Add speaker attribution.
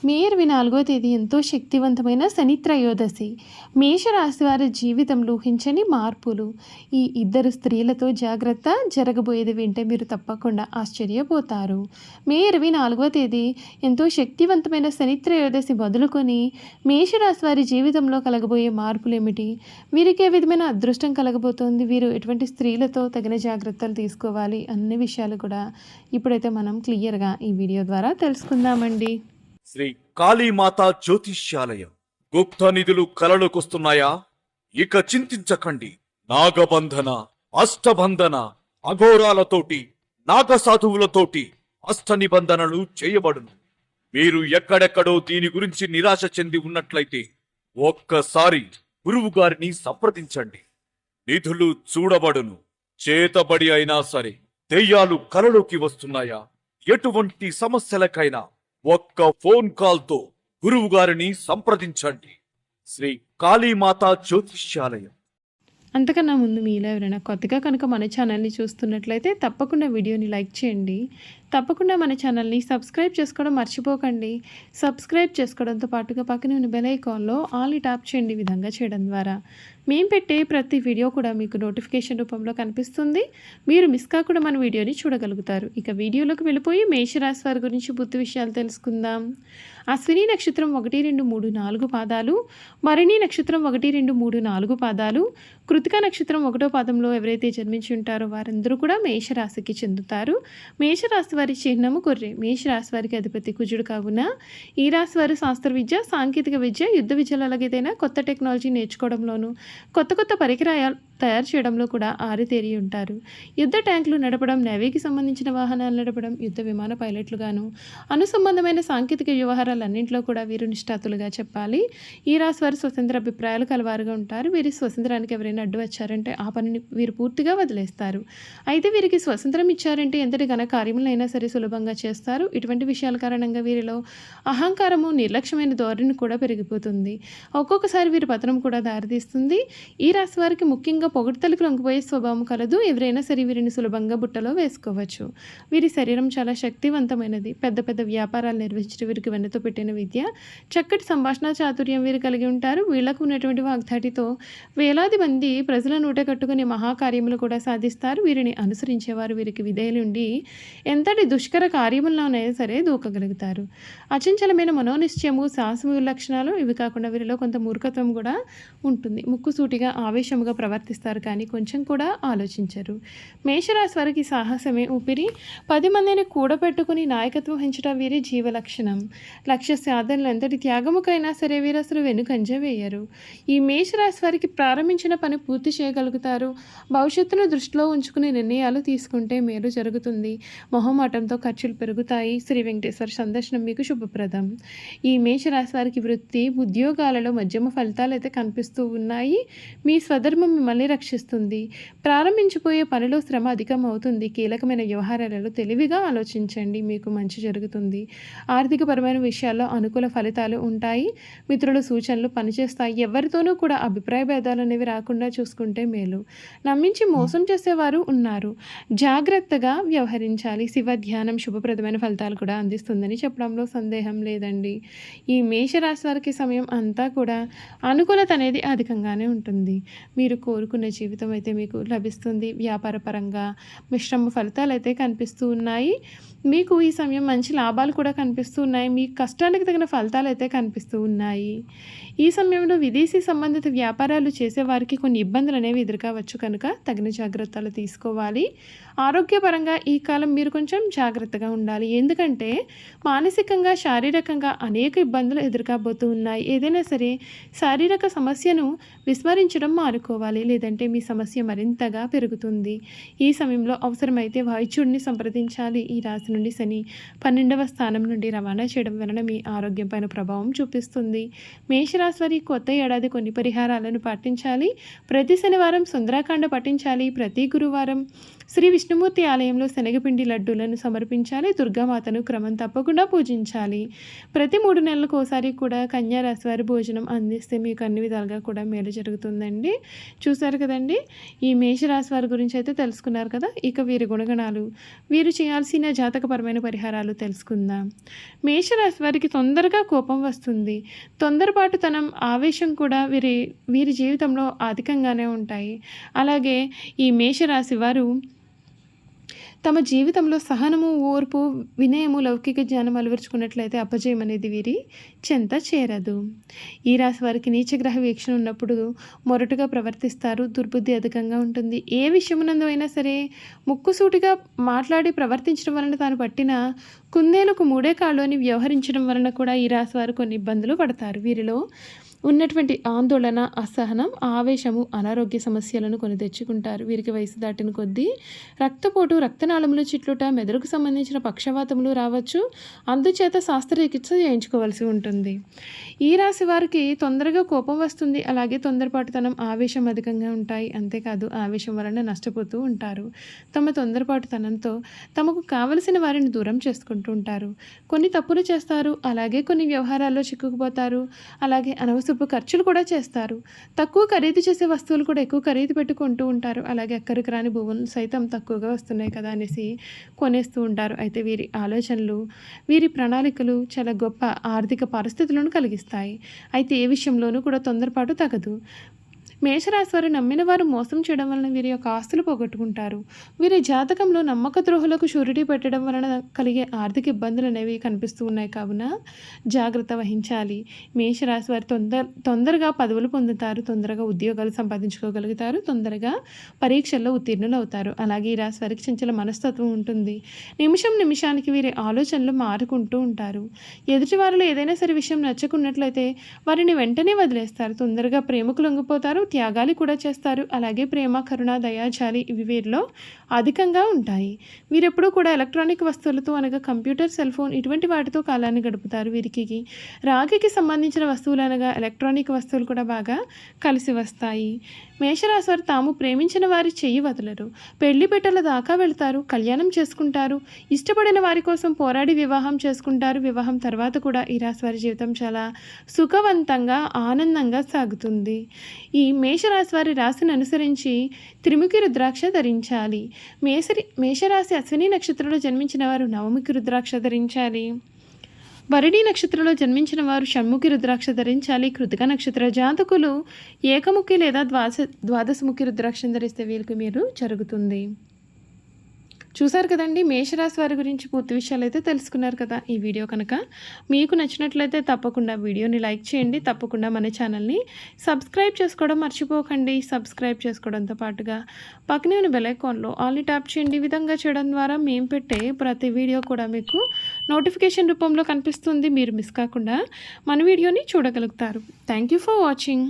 Speaker 1: మే 24వ తేదీ ఎంతో శక్తివంతమైన శని త్రయోదశి. మేషరాశి వారి జీవితంలో ఊహించని మార్పులు. ఈ ఇద్దరు స్త్రీలతో జాగ్రత్త, జరగబోయేది వింటే మీరు తప్పకుండా ఆశ్చర్యపోతారు. మే 24వ తేదీ ఎంతో శక్తివంతమైన శని త్రయోదశి మొదలుకొని మేషరాశి వారి జీవితంలో కలగబోయే మార్పులు ఏమిటి? వీరికి ఏ విధమైన అదృష్టం కలగబోతోంది? వీరు ఎటువంటి స్త్రీలతో తగిన జాగ్రత్తలు తీసుకోవాలి? అన్ని విషయాలు కూడా ఇప్పుడైతే మనం క్లియర్గా ఈ వీడియో ద్వారా తెలుసుకుందామండి.
Speaker 2: శ్రీ కాళీమాత జ్యోతిష్యాలయం. గుప్త నిధులు కలలోకొస్తున్నాయా? ఇక చింతించకండి. నాగబంధన, అష్టబంధన, అఘోరాలతోటి, నాగసాధువులతోటి అష్ట నిబంధనలు చేయబడును. మీరు ఎక్కడెక్కడో దీని గురించి నిరాశ చెంది ఉన్నట్లయితే ఒక్కసారి గురువు గారిని సంప్రదించండి. నిధులు చూడబడును. చేతబడి అయినా సరే దెయ్యాలు కలలోకి వస్తున్నాయా? ఎటువంటి సమస్యలకైనా ఒక్క ఫోన్ కాల్తో గురువు గారిని సంప్రదించండి. శ్రీ కాళీమాత జ్యోతిష్యాలయం.
Speaker 1: అంతకన్నా ముందు మీలో ఎవరైనా కొత్తగా కనుక మన ఛానల్ని చూస్తున్నట్లయితే తప్పకుండా వీడియోని లైక్ చేయండి. తప్పకుండా మన ఛానల్ని సబ్స్క్రైబ్ చేసుకోవడం మర్చిపోకండి. సబ్స్క్రైబ్ చేసుకోవడంతో పాటుగా పక్కనే ఉన్న బెల్ ఐకాన్లో ఆల్ని ట్యాప్ చేయండి. ఈ విధంగా చేయడం ద్వారా మేము పెట్టే ప్రతి వీడియో కూడా మీకు నోటిఫికేషన్ రూపంలో కనిపిస్తుంది. మీరు మిస్ కాకుండా మన వీడియోని చూడగలుగుతారు. ఇక వీడియోలోకి వెళ్ళిపోయి మేషరాశి వారి గురించి పూర్తి విషయాలు తెలుసుకుందాం. అశ్విని నక్షత్రం 1, 2, 3, 4 పాదాలు, భరణి నక్షత్రం 1, 2, 3, 4 పాదాలు, కృతిక నక్షత్రం 1వ పాదంలో ఎవరైతే జన్మించి ఉంటారో వారందరూ కూడా మేషరాశికి చెందుతారు. మేషరాశి వారి చిహ్నము గొర్రె. మేషరాశి వారికి అధిపతి కుజుడు కావున ఈ రాశి వారు శాస్త్ర విద్య, సాంకేతిక విద్య, యుద్ధ విద్యలు అలాగేదైనా కొత్త టెక్నాలజీ నేర్చుకోవడంలోనూ కొత్త కొత్త పరికరాలు తయారు చేయడంలో కూడా ఆరితేరి ఉంటారు. యుద్ధ ట్యాంకులు నడపడం, నేవీకి సంబంధించిన వాహనాలు నడపడం, యుద్ధ విమాన పైలట్లుగాను అనుసంబంధమైన సాంకేతిక వ్యవహారాలన్నింటిలో కూడా వీరు నిష్ఠాతులుగా చెప్పాలి. ఈ రాశి వారు స్వతంత్ర అభిప్రాయాలు కలవారుగా ఉంటారు. వీరి స్వతంత్రానికి ఎవరైనా అడ్డు వచ్చారంటే ఆ పనిని వీరు పూర్తిగా వదిలేస్తారు. అయితే వీరికి స్వతంత్రం ఇచ్చారంటే ఎంతటి ఘన కార్యములైనా సరే సులభంగా చేస్తారు. ఇటువంటి విషయాల కారణంగా వీరిలో అహంకారము, నిర్లక్ష్యమైన ధోరణి కూడా పెరిగిపోతుంది. ఒక్కొక్కసారి వీరి పతనం కూడా దారితీస్తుంది. ఈ రాశి వారికి ముఖ్యంగా పొగడ్తలకు లొంగిపోయే స్వభావం కలదు. ఎవరైనా సరే వీరిని సులభంగా బుట్టలో వేసుకోవచ్చు. వీరి శరీరం చాలా శక్తివంతమైనది. పెద్ద పెద్ద వ్యాపారాలు నిర్వహించడం వీరికి వెన్నతో పెట్టిన విద్య. చక్కటి సంభాషణ చాతుర్యం వీరు కలిగి ఉంటారు. వీళ్లకు ఉన్నటువంటి వాగ్దాటితో వేలాది మంది ప్రజల నూట కట్టుకునే మహాకార్యములు కూడా సాధిస్తారు. వీరిని అనుసరించేవారు వీరికి విధేయులుండి ఎంతటి దుష్కర కార్యములనైనా సరే దూకగలుగుతారు. అచంచలమైన మనోనిశ్చయము, సాహసము లక్షణాలు ఇవి కాకుండా వీరిలో కొంత మూర్ఖత్వం కూడా ఉంటుంది. ముక్కుసూటిగా ఆవేశముగా ప్రవర్తిస్తారు, కానీ కొంచెం కూడా ఆలోచించరు. మేషరాశి వారికి సాహసమే ఊపిరి. 10 మందిని కూడబెట్టుకుని నాయకత్వం వహించడం వీరి జీవ లక్షణం. లక్ష్య సాధనలు ఎంతటి త్యాగముకైనా సరే వీరు అసలు వెనుకంజ వేయరు. ఈ మేషరాశి వారికి ప్రారంభించిన పని పూర్తి చేయగలుగుతారు. భవిష్యత్తును దృష్టిలో ఉంచుకుని నిర్ణయాలు తీసుకుంటే మేలు జరుగుతుంది. మొహమాటంతో ఖర్చులు పెరుగుతాయి. శ్రీ వెంకటేశ్వర సందర్శనం మీకు శుభప్రదం. ఈ మేషరాశి వారికి వృత్తి, ఉద్యోగాలలో మధ్యమ ఫలితాలు అయితే కనిపిస్తూ ఉన్నాయి. మీ స్వధర్మం మిమ్మల్ని రక్షిస్తుంది. ప్రారంభించిపోయే పనిలో శ్రమ అధికం అవుతుంది. కీలకమైన వ్యవహారాలలో తెలివిగా ఆలోచించండి, మీకు మంచి జరుగుతుంది. ఆర్థికపరమైన విషయాల్లో అనుకూల ఫలితాలు ఉంటాయి. మిత్రుల సూచనలు పనిచేస్తాయి. ఎవరితోనూ కూడా అభిప్రాయ భేదాలు అనేవి రాకుండా చూసుకుంటే మేలు. నమ్మించి మోసం చేసేవారు ఉన్నారు. జాగ్రత్తగా వ్యవహరించాలి. శివ ధ్యానం శుభప్రదమైన ఫలితాలు కూడా అందిస్తుందని చెప్పడంలో సందేహం లేదండి. ఈ మేషరాశి వారికి సమయం అంతా కూడా అనుకూలత అనేది అధికంగానే ఉంటుంది. మీరు కోరుకున్న జీవితం అయితే మీకు లభిస్తుంది. వ్యాపార పరంగా మిశ్రమ ఫలితాలు అయితే కనిపిస్తూ ఉన్నాయి. మీకు ఈ సమయం మంచి లాభాలు కూడా కనిపిస్తూ ఉన్నాయి. మీ కష్టానికి తగిన ఫలితాలు అయితే కనిపిస్తూ ఉన్నాయి. ఈ సమయంలో విదేశీ సంబంధిత వ్యాపారాలు చేసేవారికి కొన్ని ఇబ్బందులు అనేవి ఎదురుకావచ్చు కనుక తగిన జాగ్రత్తలు తీసుకోవాలి. ఆరోగ్యపరంగా ఈ కాలం మీరు కొంచెం జాగ్రత్తగా ఉండాలి. ఎందుకంటే మానసికంగా, శారీరకంగా అనేక ఇబ్బందులు ఎదురుకాబోతూ ఉన్నాయి. ఏదైనా సరే శారీరక సమస్యను విస్మరించడం మానుకోవాలి, లేదంటే మీ సమస్య మరింతగా పెరుగుతుంది. ఈ సమయంలో అవసరమైతే వైద్యుడిని సంప్రదించాలి. ఈ రాశి నుండి శని 12వ స్థానం నుండి రవాణా చేయడం వలన మీ ఆరోగ్యం పైన ప్రభావం చూపిస్తుంది. మేషరాశి వారి కొత్త ఏడాది కొన్ని పరిహారాలను పాటించాలి. ప్రతి శనివారం సుందరాకాండ పఠించాలి. ప్రతి గురువారం శ్రీ విష్ణుమూర్తి ఆలయంలో శనగపిండి లడ్డూలను సమర్పించాలి. దుర్గామాతను క్రమం తప్పకుండా పూజించాలి. ప్రతి 3 నెలలకు ఒకసారి కూడా కన్యా రాశి వారి భోజనం అందిస్తే మీకు అన్ని విధాలుగా కూడా మేలు జరుగుతుందండి. చూసారు కదండి, ఈ మేషరాశి వారి గురించి అయితే తెలుసుకున్నారు కదా. ఇక వీరి గుణగణాలు, వీరు చేయాల్సిన జాతకపరమైన పరిహారాలు తెలుసుకుందాం. మేషరాశి వారికి తొందరగా కోపం వస్తుంది. తొందరపాటుతనం, ఆవేశం కూడా వీరి జీవితంలో అధికంగానే ఉంటాయి. అలాగే ఈ మేషరాశి వారు తమ జీవితంలో సహనము, ఓర్పు, వినయము, లౌకిక జ్ఞానం అలవరుచుకున్నట్లయితే అపజయం అనేది వీరి చెంత చేరదు. ఈ రాశి వారికి నీచగ్రహ వీక్షణ ఉన్నప్పుడు మొరటుగా ప్రవర్తిస్తారు. దుర్బుద్ధి అధికంగా ఉంటుంది. ఏ విషయమునందు అయినా సరే ముక్కుసూటిగా మాట్లాడి ప్రవర్తించడం వలన తాను పట్టిన కుందేలకు 3 కాళ్ళు అని వ్యవహరించడం వలన కూడా ఈ రాశి వారు కొన్ని ఇబ్బందులు పడతారు. వీరిలో ఉన్నటువంటి ఆందోళన, అసహనం, ఆవేశము, అనారోగ్య సమస్యలను కొని తెచ్చుకుంటారు. వీరికి వయసు దాటిన కొద్దీ రక్తపోటు, రక్తనాళములు చిట్లుట, మెదడుకు సంబంధించిన పక్షవాతములు రావచ్చు. అందుచేత శస్త్రచికిత్స చేయించుకోవాల్సి ఉంటుంది. ఈ రాశి వారికి తొందరగా కోపం వస్తుంది. అలాగే తొందరపాటుతనం, ఆవేశం అధికంగా ఉంటాయి. అంతేకాదు ఆవేశం వలన నష్టపోతూ ఉంటారు. తమ తొందరపాటుతనంతో తమకు కావలసిన వారిని దూరం చేసుకుంటూ ఉంటారు. కొన్ని తప్పులు చేస్తారు. అలాగే కొన్ని వ్యవహారాల్లో చిక్కుకుపోతారు. అలాగే అనవసరపు ఖర్చులు కూడా చేస్తారు. తక్కువ ఖరీదు చేసే వస్తువులు కూడా ఎక్కువ ఖరీదు పెట్టుకుంటూ ఉంటారు. అలాగే అక్కడికి రాని భూములు సైతం తక్కువగా వస్తున్నాయి కదా అనేసి కొనేస్తూ ఉంటారు. అయితే వీరి ఆలోచనలు, వీరి ప్రణాళికలు చాలా గొప్ప ఆర్థిక పరిస్థితులను కలిగిస్తాయి. అయితే ఏ విషయంలోనూ కూడా తొందరపాటు తగదు. మేషరాశి వారు నమ్మిన వారు మోసం చేయడం వలన వీరి యొక్క ఆస్తులు పోగొట్టుకుంటారు. వీరి జాతకంలో నమ్మక ద్రోహులకు షూరిటీ పెట్టడం వలన కలిగే ఆర్థిక ఇబ్బందులు అనేవి కనిపిస్తూ ఉన్నాయి. కావున జాగ్రత్త వహించాలి. మేషరాశి వారు తొందరగా పదవులు పొందుతారు. తొందరగా ఉద్యోగాలు సంపాదించుకోగలుగుతారు. తొందరగా పరీక్షల్లో ఉత్తీర్ణులు అవుతారు. అలాగే ఈ రాశి వారికి చంచల మనస్తత్వం ఉంటుంది. నిమిషానికి వీరి ఆలోచనలు మారుకుంటూ ఉంటారు. ఎదుటివారిలో ఏదైనా సరే విషయం నచ్చకున్నట్లయితే వారిని వెంటనే వదిలేస్తారు. తొందరగా ప్రేమకు లొంగిపోతారు. త్యాగాలు కూడా చేస్తారు. అలాగే ప్రేమ, కరుణ, దయ, జాలి ఇవి వీరిలో అధికంగా ఉంటాయి. వీరెప్పుడూ కూడా ఎలక్ట్రానిక్ వస్తువులతో అనగా కంప్యూటర్, సెల్ ఫోన్ ఇటువంటి వాటితో కాలాన్ని గడుపుతారు. వీరికి రాగికి సంబంధించిన వస్తువులు అనగా ఎలక్ట్రానిక్ వస్తువులు కూడా బాగా కలిసి వస్తాయి. మేషరాశి వారు తాము ప్రేమించిన వారి చెయ్యి వదలరు. పెళ్లి పెట్టెల దాకా వెళ్తారు. కళ్యాణం చేసుకుంటారు. ఇష్టపడిన వారి కోసం పోరాడి వివాహం చేసుకుంటారు. వివాహం తర్వాత కూడా ఈ రాశి వారి జీవితం చాలా సుఖవంతంగా, ఆనందంగా సాగుతుంది. ఈ మేషరాశి వారి రాశిని అనుసరించి త్రిముఖి రుద్రాక్ష ధరించాలి. మేషరాశి అశ్విని నక్షత్రంలో జన్మించిన వారు నవముఖి రుద్రాక్ష ధరించాలి. భరణి నక్షత్రంలో జన్మించిన వారు షణ్ముఖి రుద్రాక్ష ధరించాలి. కృతిక నక్షత్ర జాతకులు ఏకముఖి లేదా ద్వాదశముఖి రుద్రాక్ష ధరిస్తే వీరికి మీరు జరుగుతుంది. చూసారు కదండి, మేషరాశి వారి గురించి పూర్తి విషయాలు అయితే తెలుసుకున్నారు కదా. ఈ వీడియో కనుక మీకు నచ్చినట్లయితే తప్పకుండా వీడియోని లైక్ చేయండి. తప్పకుండా మన ఛానల్ని సబ్స్క్రైబ్ చేసుకోవడం మర్చిపోకండి. సబ్స్క్రైబ్ చేసుకోవడంతో పాటుగా పక్కనే ఉన్న బెల్ ఐకాన్లో ఆల్ని ట్యాప్ చేయండి. ఈ విధంగా చేయడం ద్వారా మేము పెట్టే ప్రతి వీడియో కూడా మీకు నోటిఫికేషన్ రూపంలో కనిపిస్తుంది. మీరు మిస్ కాకుండా మన వీడియోని చూడగలుగుతారు. Thank you for watching.